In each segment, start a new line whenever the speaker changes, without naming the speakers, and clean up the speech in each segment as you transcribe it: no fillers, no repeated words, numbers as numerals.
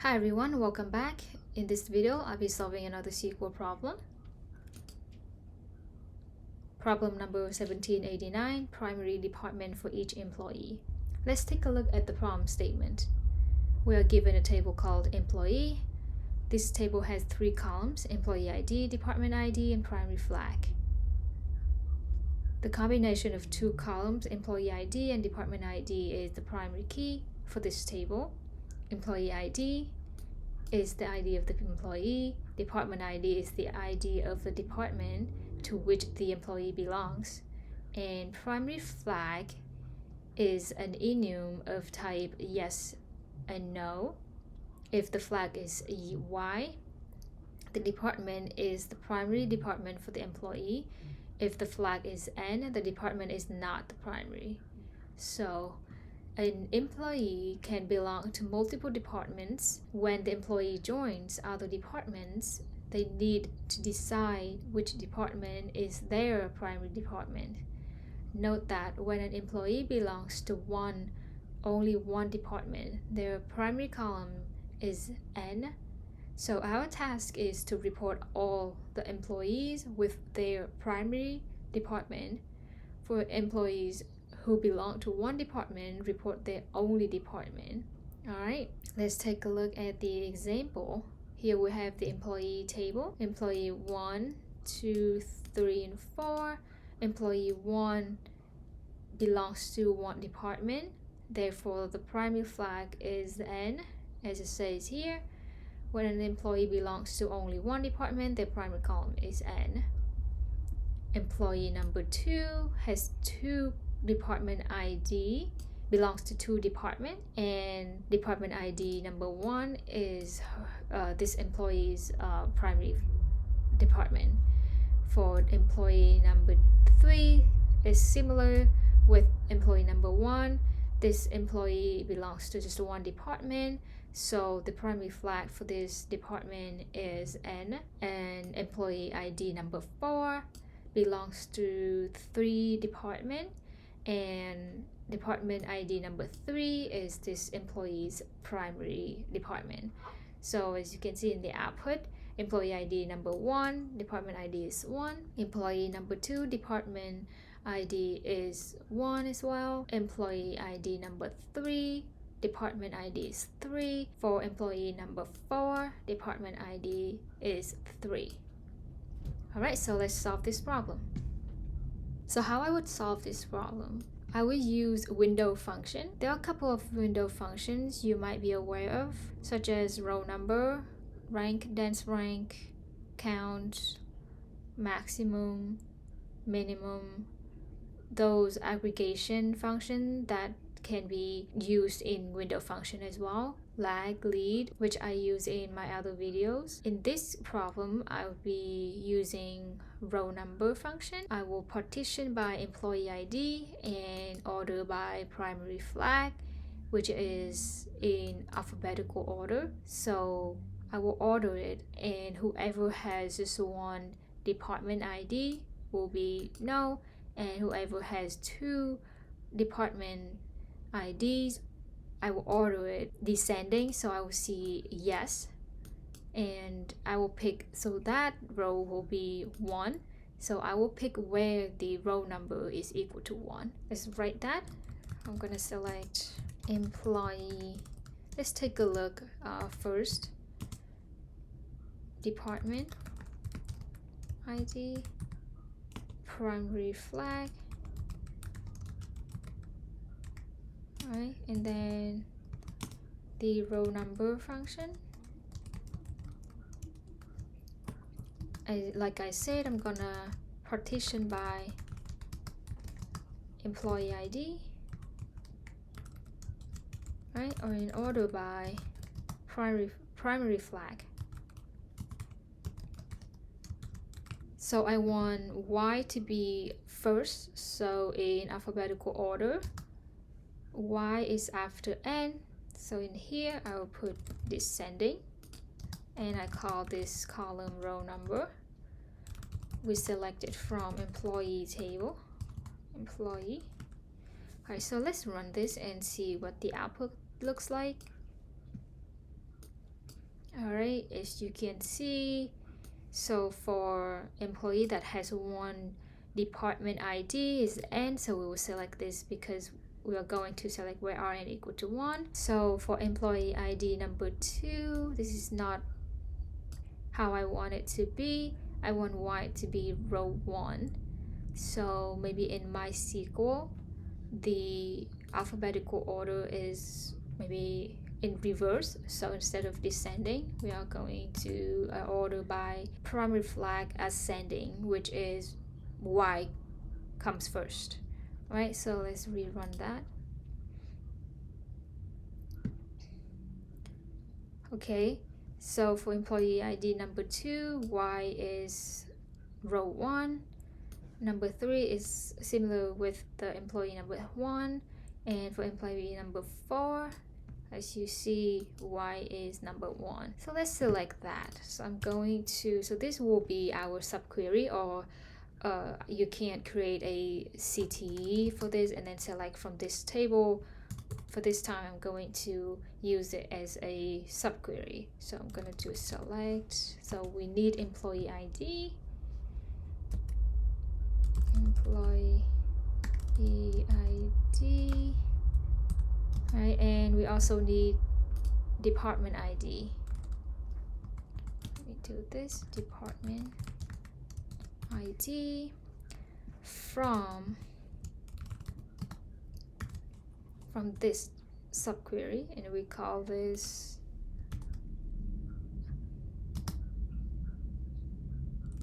Hi everyone, welcome back. In this video, I'll be solving another SQL problem. Problem number 1789, primary department for each employee. Let's take a look at the problem statement. We are given a table called employee. This table has 3 columns: employee ID, department ID, and primary flag. The combination of 2 columns, employee ID and department ID, is the primary key for this table. Employee ID is the ID of the employee. Department ID is the ID of the department to which the employee belongs. And primary flag is an enum of type yes and no. If the flag is Y, the department is the primary department for the employee. If the flag is N, the department is not the primary. So an employee can belong to multiple departments. When the employee joins other departments, they need to decide which department is their primary department. Note that when an employee belongs to only one department, their primary column is N. So our task is to report all the employees with their primary department. For employees who belong to one department, report their only department. Alright, let's take a look at the example. Here we have the employee table. Employee 1, 2, 3, and 4. Employee 1 belongs to one department. Therefore, the primary flag is N, as it says here. When an employee belongs to only one department, their primary column is N. Employee number 2 has 2 department ID, belongs to 2 departments, and department ID number 1 is this employee's primary department. For employee number 3 is similar with employee number 1. This employee belongs to just one department, so the primary flag for this department is N. And employee ID number 4 belongs to 3 departments, and department ID number 3 is this employee's primary department. So as you can see in the output, employee ID number 1, department ID is 1. Employee number 2, department ID is 1 as well. Employee ID number 3, department ID is 3. For employee number 4, department ID is 3. Alright, so let's solve this problem. So how I would solve this problem, I would use window function. There are a couple of window functions you might be aware of, such as row number, rank, dense rank, count, maximum, minimum. Those aggregation functions that can be used in window function as well. Lag, lead, which I use in my other videos. In this problem, I will be using row number function. I will partition by employee ID and order by primary flag, which is in alphabetical order. So I will order it, and whoever has just one department ID will be no, and whoever has 2 department IDs, I will order it descending, so I will see yes, and I will pick, so that row will be 1, so I will pick where the row number is equal to 1. Let's write that. I'm gonna select employee. Let's take a look first. Department ID, primary flag. Right, and then the row number function. Like I said, I'm gonna partition by employee ID, right, or in order by primary flag. So I want Y to be first, so in alphabetical order. Y is after N, so in here I will put descending, and I call this column row number. We select it from employee table, employee. Alright, so let's run this and see what the output looks like. All right, as you can see, so for employee that has one department ID is N, so we will select this because we are going to select where RN equal to 1. So for employee ID number 2, this is not how I want it to be. I want Y to be row 1. So maybe in MySQL, the alphabetical order is maybe in reverse. So instead of descending, we are going to order by primary flag ascending, which is Y comes first. All right, so let's rerun that. Okay, so for employee ID number 2, Y is row 1. Number 3 is similar with the employee number 1, and for employee number 4, as you see, Y is number 1. So let's select that. So I'm going to, so this will be our subquery, or you can create a CTE for this and then select from this table. For this time, I'm going to use it as a subquery. So I'm going to do select. So we need employee ID. Employee ID. Right, and we also need department ID. Let me do this, department ID from this subquery, and we call this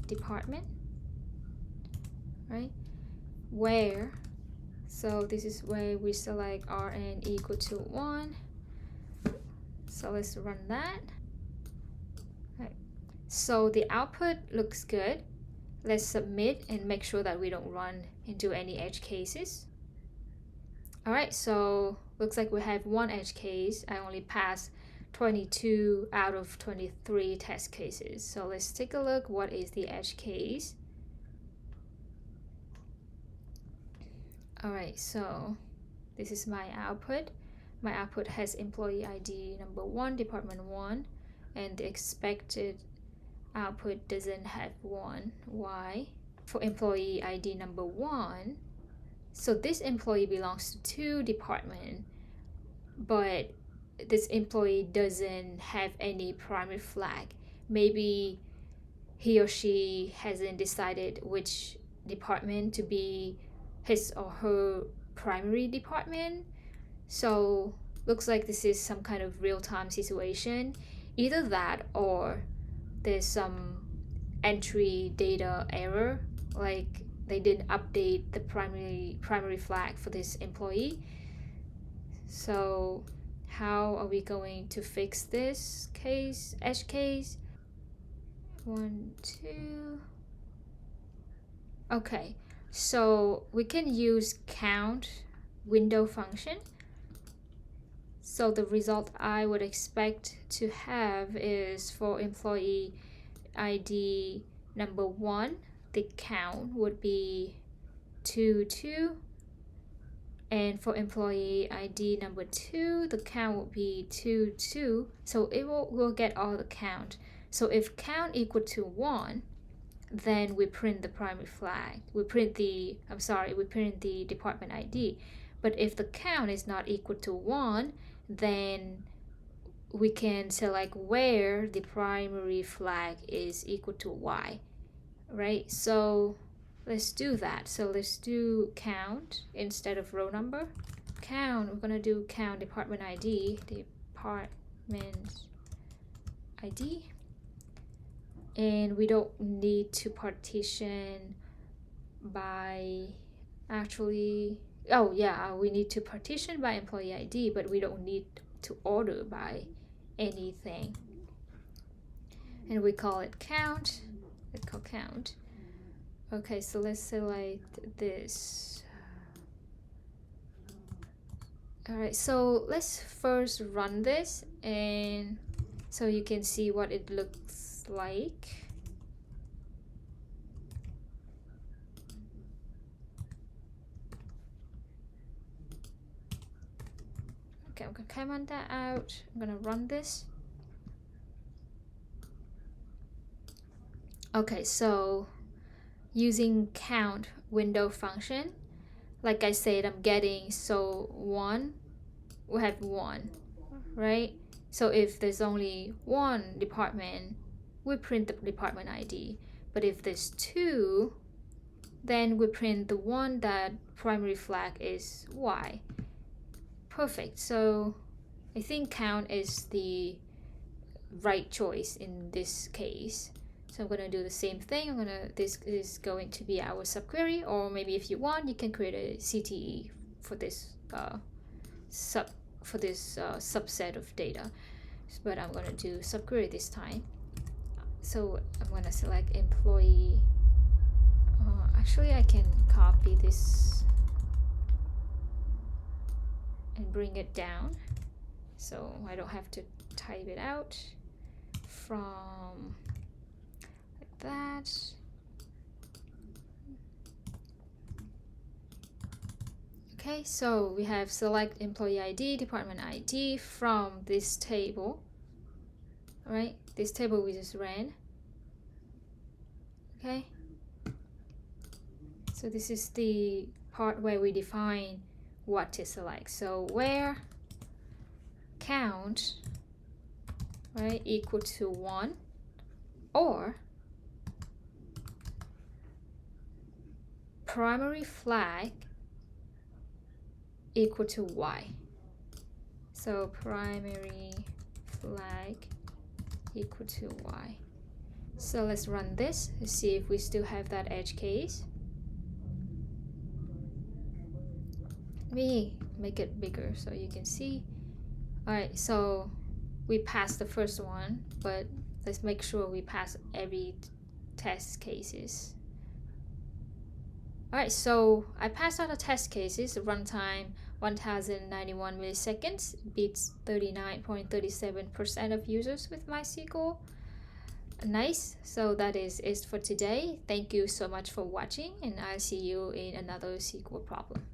department, right? Where, so this is where we select RN equal to 1. So let's run that. Right. So the output looks good. Let's submit and make sure that we don't run into any edge cases. All right, so looks like we have one edge case. I only passed 22 out of 23 test cases. So let's take a look. What is the edge case? All right, so this is my output. My output has employee ID number 1, department 1, and the expected output doesn't have 1. Why? For employee ID number 1, so this employee belongs to 2 departments, but this employee doesn't have any primary flag. Maybe he or she hasn't decided which department to be his or her primary department. So looks like this is some kind of real-time situation. Either that or there's some entry data error, like they didn't update the primary flag for this employee. So how are we going to fix this case, edge case? 1, 2. Okay, so we can use count window function. So the result I would expect to have is for employee ID number 1, the count would be 2, 2. And for employee ID number 2, the count will be 2, 2. So it will get all the count. So if count equal to 1, then we print the primary flag. We print the department ID. But if the count is not equal to 1, then we can select where the primary flag is equal to Y, right? So let's do that. So let's do count instead of row number. Count, we're gonna do count department ID, and we don't need to partition by we need to partition by employee ID, but we don't need to order by anything. And we call it count. Let's call count. Okay, so let's select this. All right, so let's first run this, and so you can see what it looks like. Okay, I'm gonna comment that out. I'm gonna run this. Okay, so using count window function, like I said, I'm getting, so 1, we have 1, right? So if there's only one department, we print the department ID. But if there's 2, then we print the one that primary flag is Y. Perfect. So I think count is the right choice in this case. So I'm going to do the same thing. This is going to be our subquery, or maybe if you want, you can create a CTE for this subset of data. But I'm going to do subquery this time. So I'm going to select employee. Actually, I can copy this and bring it down, so I don't have to type it out from like that. Okay, so we have select employee ID, department ID from this table. All right, this table we just ran. Okay, so this is the part where we define what to select. So where count, right, equal to 1, or primary flag equal to Y. So primary flag equal to Y. So let's run this to see if we still have that edge case. Let me make it bigger so you can see. All right, so we passed the first one, but let's make sure we pass every test cases. All right, so I passed all the test cases. Runtime 1091 milliseconds, beats 39.37% of users with MySQL. Nice. So that is it for today. Thank you so much for watching, and I'll see you in another SQL problem.